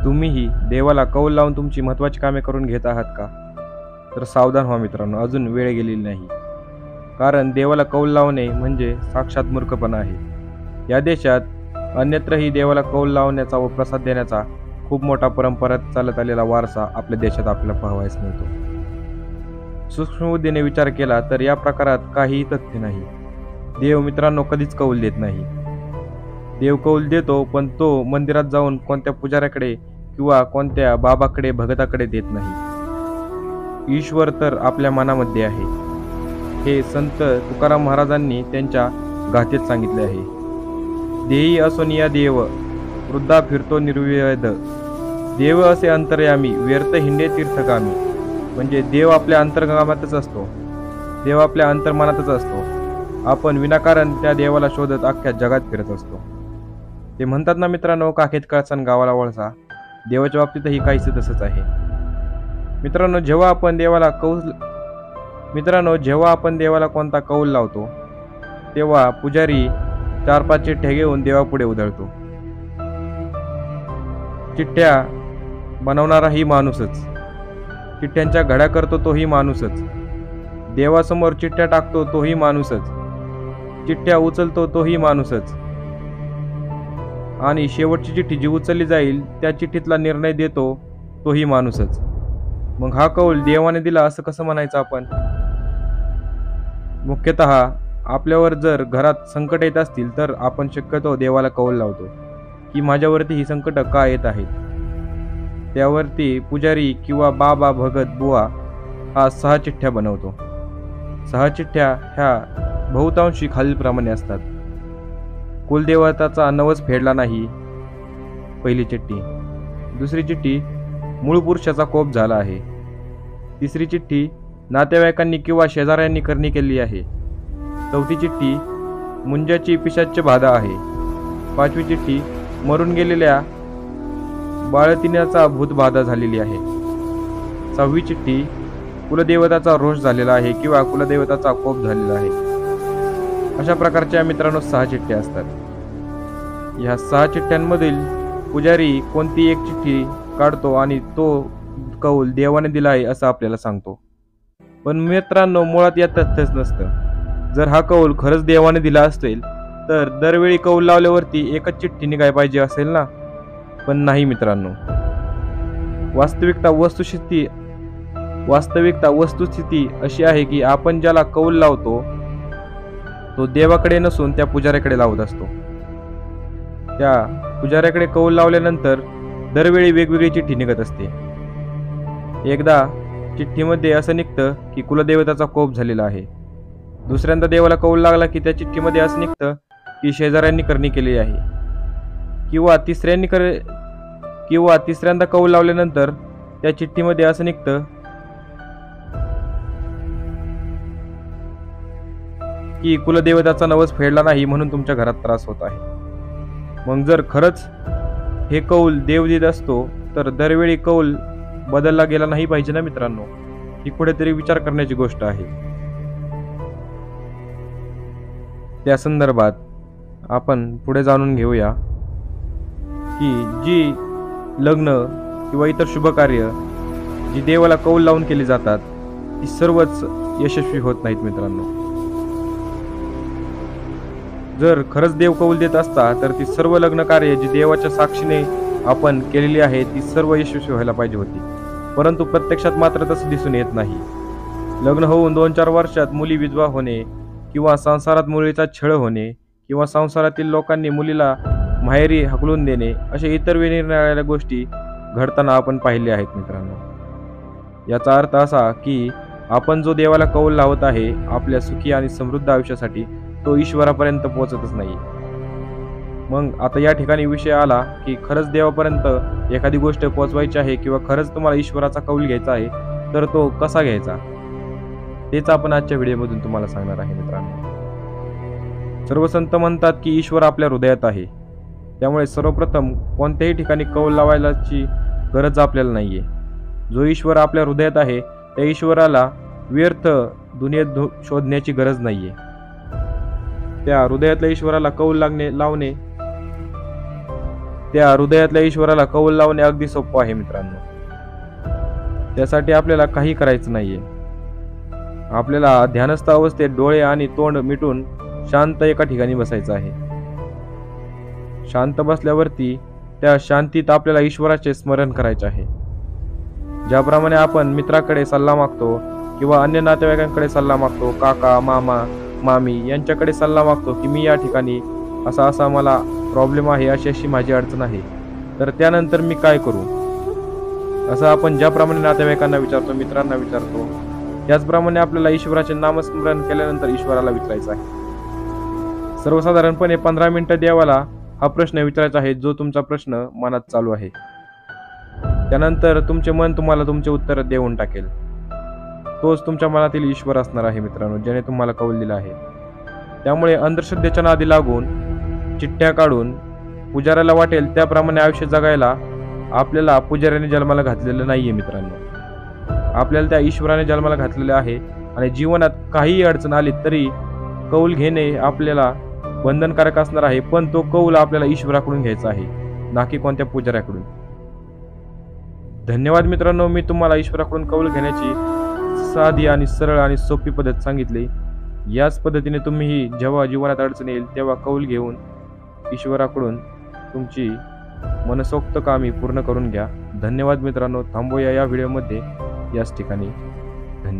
तुम्हीही देवाला कौल लावून तुमची महत्त्वाची कामे करून घेत आहात का? तर सावधान व्हा मित्रांनो, अजून वेळ गेलेली नाही. कारण देवाला कौल लावणे म्हणजे साक्षात मूर्खपणा आहे. या देशात अन्यत्रही देवाला कौल लावण्याचा व प्रसाद देण्याचा खूप मोठा परंपरेत चालत आलेला वारसा आपल्या देशात आपल्याला पाहावयास मिळतो. सूक्ष्म बुद्धीने विचार केला तर या प्रकारात काहीही तथ्य नाही. देव मित्रांनो कधीच कौल देत नाही. देव कौल देतो, पण तो मंदिरात जाऊन कोणत्या पुजाऱ्याकडे किंवा कोणत्या बाबाकडे भगताकडे देत नाही. ईश्वर तर आपल्या मनामध्ये आहे. हे संत तुकाराम महाराजांनी त्यांच्या गाथेत सांगितले आहे. देही असोनिया देव, वृद्धा फिरतो निर्विवेद. देव असे अंतर्यामी, व्यर्थ हिंडे तीर्थगामी. म्हणजे देव आपल्या अंतर्गामातच असतो. देव आपल्या अंतर्मनातच असतो. आपण विनाकारण त्या देवाला शोधत अख्ख्या जगात फिरत असतो. ते म्हणतात ना मित्रांनो, काखेत कळसन गावाला वळसा. देवाच्या बाबतीतही काहीच तसंच आहे. मित्रांनो, जेव्हा आपण देवाला कोणता कौल लावतो, तेव्हा पुजारी 4-5 चिठ्ठ्या घेऊन देवापुढे उधळतो. चिठ्ठ्या बनवणाराही माणूसच, चिठ्ठ्यांच्या घड्या करतो तोही माणूसच, देवासमोर चिठ्ठ्या टाकतो तोही माणूसच, चिठ्ठ्या उचलतो तोही माणूसच, आणि शेवटची चिठ्ठी जी उचलली जाईल त्या चिठ्ठीतला निर्णय देतो तोही माणूसच. मग हा कौल देवाने दिला असं कसं म्हणायचं आपण? मुख्यतः आपल्यावर जर घरात संकट येत असतील तर आपण शक्यतो देवाला कौल लावतो की माझ्यावरती ही संकट का येत आहेत. त्यावरती पुजारी किंवा बाबा भगत बुवा हा 6 चिठ्ठ्या बनवतो. 6 चिठ्ठ्या ह्या बहुतांशी खालीलप्रमाणे असतात. कुलदेवताचा नवस फेडला नाही, पहिली चिठ्ठी. दुसरी चिठ्ठी, मूळ पुरुषाचा कोप झाला आहे. तिसरी चिठ्ठी, नातेवाईकांनी किंवा शेजाऱ्यांनी करणी केली आहे. चौथी चिठ्ठी, मुंजाची पिशाच्य बाधा आहे. 5वी चिठ्ठी, मरून गेलेल्या बाळतिण्याचा भूतबाधा झालेली आहे. 6वी चिठ्ठी, कुलदेवताचा रोष झालेला आहे किंवा कुलदेवताचा कोप झालेला आहे. अशा प्रकारच्या मित्रांनो 6 चिठ्ठ्या असतात. ह्या 6 चिठ्ठ्यांमधील पुजारी कोणती एक चिठ्ठी काढतो आणि तो कौल देवाने दिला आहे असं आपल्याला सांगतो. पण मित्रांनो, मुळात यात तथ्यच नसतं. जर हा कौल खरंच देवाने दिला असेल तर दरवेळी कौल लावल्यावरती एकच चिठ्ठी निघाय पाहिजे असेल ना? पण नाही मित्रांनो. वास्तविकता वस्तुस्थिती अशी आहे की आपण ज्याला कौल लावतो तो देवाकडे नसून त्या पुजाऱ्याकडे लावत असतो. त्या पुजाऱ्याकडे कौल लावल्यानंतर दरवेळी वेगवेगळी चिठ्ठी निघत असते. एकदा चिठ्ठीमध्ये असं निघतं की कुलदेवताचा कोप झालेला आहे. दुसऱ्यांदा देवाला कौल लागला की त्या चिठ्ठीमध्ये असं निघतं की शेजाऱ्यांनी करणी केलेली आहे. किंवा तिसऱ्यांदा कौल लावल्यानंतर त्या चिठ्ठीमध्ये असं निघतं की कुलदेवताचा नवस फेडला नाही म्हणून तुमच्या घरात त्रास होत आहे. मग जर खरंच हे कौल देव देत असतो तर दरवेळी कौल बदलला गेला नाही पाहिजे ना मित्रांनो? ही कुठेतरी विचार करण्याची गोष्ट आहे. त्या संदर्भात आपण पुढे जाणून घेऊया की जी लग्न किंवा इतर शुभ कार्य जी देवाला कौल लावून केली जातात ती सर्वच यशस्वी होत नाहीत मित्रांनो. जर खरंच देव कौल देत असता तर ती सर्व लग्न कार्य जी देवाच्या साक्षीने आपण केलेली आहे ती सर्व यशस्वी व्हायला पाहिजे होती. परंतु प्रत्यक्षात मात्र तसं दिसून येत नाही. लग्न होऊन 2-4 वर्षात मुली विधवा होणे किंवा संसारात मुलीचा छळ होणे किंवा संसारातील लोकांनी मुलीला माहेरी हकलून देणे अशा इतर निरनिराळ्या गोष्टी घडताना आपण पाहिले आहेत मित्रांनो. याचा अर्थ असा की आपण जो देवाला कौल लावत आहे आपल्या सुखी आणि समृद्ध आयुष्यासाठी तो ईश्वरापर्यंत पोहोचतच नाही. मग आता या ठिकाणी विषय आला की खरंच देवापर्यंत एखादी गोष्ट पोहोचवायची आहे किंवा खरंच तुम्हाला ईश्वराचा कौल घ्यायचा आहे तर तो कसा घ्यायचा तेच आपण आजच्या व्हिडिओमधून तुम्हाला सांगणार आहे मित्रांनो. सर्व संत म्हणतात की ईश्वर आपल्या हृदयात आहे. त्यामुळे सर्वप्रथम कोणत्याही ठिकाणी कौल लावायची गरज आपल्याला नाहीये. जो ईश्वर आपल्या हृदयात आहे त्या ईश्वराला व्यर्थ दुनियेत शोधण्याची गरज नाहीये. त्या हृदयातल्या ईश्वराला कौल लावणे त्या हृदयातल्या ईश्वराला कौल लावणे अगदी सोपं आहे मित्रांनो. त्यासाठी आपल्याला काही करायचं नाहीये. आपल्याला ध्यानस्थ अवस्थेत डोळे आणि तोंड मिटून शांत एका ठिकाणी बसायचं आहे. शांत बसल्यावरती त्या शांतीत आपल्याला ईश्वराचे स्मरण करायचे आहे. ज्याप्रमाणे आपण मित्राकडे सल्ला मागतो किंवा अन्य नातेवाईकांकडे सल्ला मागतो, काका, मामा, मामी यांच्याकडे सल्ला मागतो की मी या ठिकाणी असा मला प्रॉब्लेम आहे, अशी माझी अडचण आहे, तर त्यानंतर मी काय करू, असं आपण ज्याप्रमाणे नातेवाईकांना विचारतो, मित्रांना विचारतो, त्याचप्रमाणे आपल्याला ईश्वराचे नामस्मरण केल्यानंतर ईश्वराला विचारायचं आहे. सर्वसाधारणपणे 15 मिनिटं देवाला हा प्रश्न विचारायचा आहे, जो तुमचा प्रश्न मनात चालू आहे. त्यानंतर तुमचे मन तुम्हाला तुमचे उत्तर देऊन टाकेल. तोच तुमच्या मनातील ईश्वर असणार आहे मित्रांनो, ज्याने तुम्हाला कौल दिला आहे. त्यामुळे अंधश्रद्धेच्या नादी लागून चिठ्ठ्या काढून पुजाऱ्याला वाटेल त्याप्रमाणे आयुष्य जगायला आपल्याला पुजाऱ्याने जन्माला घातलेलं नाहीये मित्रांनो. आपल्याला त्या ईश्वराने जन्माला घातलेले आहे आणि जीवनात काहीही अडचण आली तरी कौल घेणे आपल्याला बंधनकारक असणार आहे, पण तो कौल आपल्याला ईश्वराकडून घ्यायचा आहे, ना की कोणत्या पुजाऱ्याकडून. धन्यवाद मित्रांनो. मी तुम्हाला ईश्वराकडून कौल घेण्याची साधी आणि सरळ आणि सोपी पद्धत सांगितली. याच पद्धतीने तुम्हीही जेव्हा जीवनात अडचण येईल तेव्हा कौल घेऊन ईश्वराकडून तुमची मनसोक्त कामे पूर्ण करून घ्या. धन्यवाद मित्रांनो. थांबूया या व्हिडिओमध्ये याच ठिकाणी. धन्यवाद.